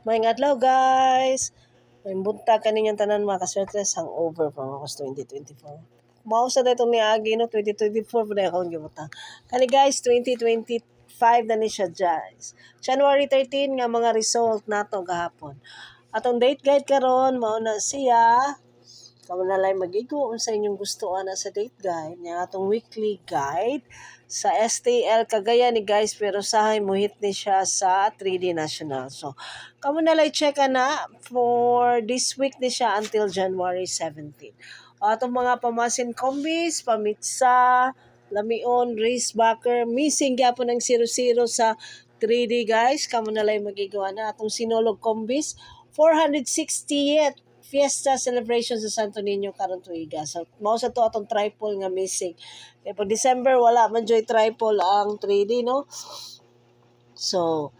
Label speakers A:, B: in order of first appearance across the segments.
A: Maayong adlaw guys. May buntag kaninyang tanan mga kaswerte hangover pa mga 2024. Mao sa daytong niagi no 2024 pa akong gibutang. Kani guys 2025 na ni siya guys. January 13 nga mga result nato gahapon. Atong date guide karon mao na siya. Kamo na lang magigo unsa inyong gusto ana sa date guide nya atong weekly guide sa STL Cagayan ni guys pero sahay mohit ni siya sa 3D National. So kamo na lang check na for this week ni siya until January 17. O atong mga pamasin kombis, pamitsa, lamion, race backer, missing gyapon ang 00 sa 3D guys. Kamo na lang magigawa na atong sinulog kombis 460th Fiesta Celebration sa Santo Niño karon tuiga. So mao sa to atong triple nga missing. Kaya pag December wala man joy triple ang 3D no. So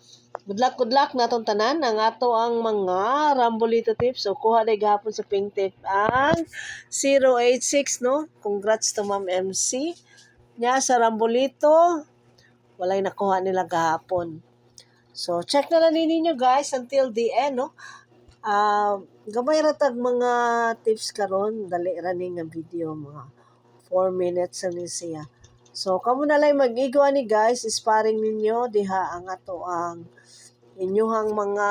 A: good luck natong tanan ang ato ang mga Rambolito tips. So kuha day gahapon sa pink tip ang 086 no. Congrats to Ma'am MC. Nya sa Rambolito walay nakuha nila gahapon. So check na lang ninyo guys until the end no. Gamay ra tag mga tips karon dali ra ni nga video mga 4 minutes ni siya. So kamo na lang mag-igwa ni guys sparring ninyo diha ang ato ang inyuhang mga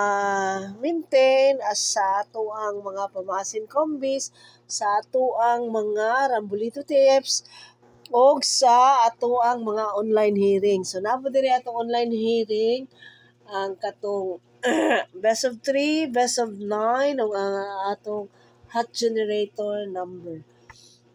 A: maintain as sa ato ang mga pamasin kombis sa ato ang mga Rambolito tips o sa ato ang mga online hearing. So nabo diri atong online hearing ang katong best of 3, best of 9 o ang atong hot generator number.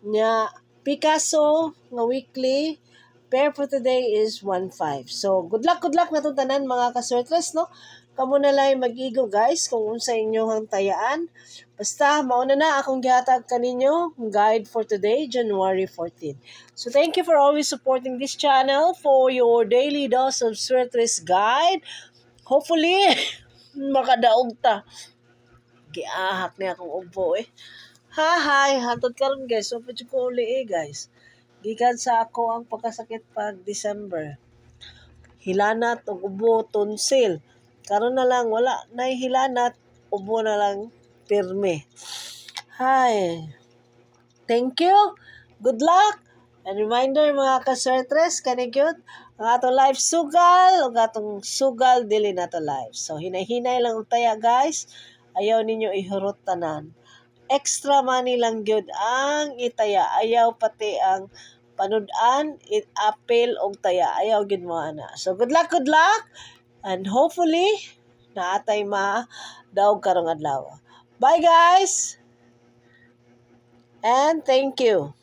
A: Nya Picasso nga weekly pair for today is 1-5. So good luck na itong tanan mga kaswertres no. Kamo na lang mag-igo guys kung unsa inyong tayaan. Basta mauna na akong gihatag kaninyo guide for today, January 14. So thank you for always supporting this channel for your daily dose of Swertres guide. Hopefully, makadaog ta. Giahak niya akong ubo eh. Hi, hantod karon guys. So, pwede ko uli guys. Gikan sa ako ang pagkasakit pag December. Hilanat, og ubo, tonsil. Karon na lang, wala na hilanat, ubo na lang, pirme. Hi. Thank you. Good luck. And reminder mga kaswertres, kanigyot, ang atong live sugal, o atong sugal, dili na to live. So, hinay-hinay lang utaya guys. Ayaw ninyo ihurot tanan. Extra money lang gyud ang itaya. Ayaw pati ang panudan, apel og taya. Ayaw gyud mo ana. So, good luck. And hopefully, naatay daog karong adlaw. Bye guys! And thank you.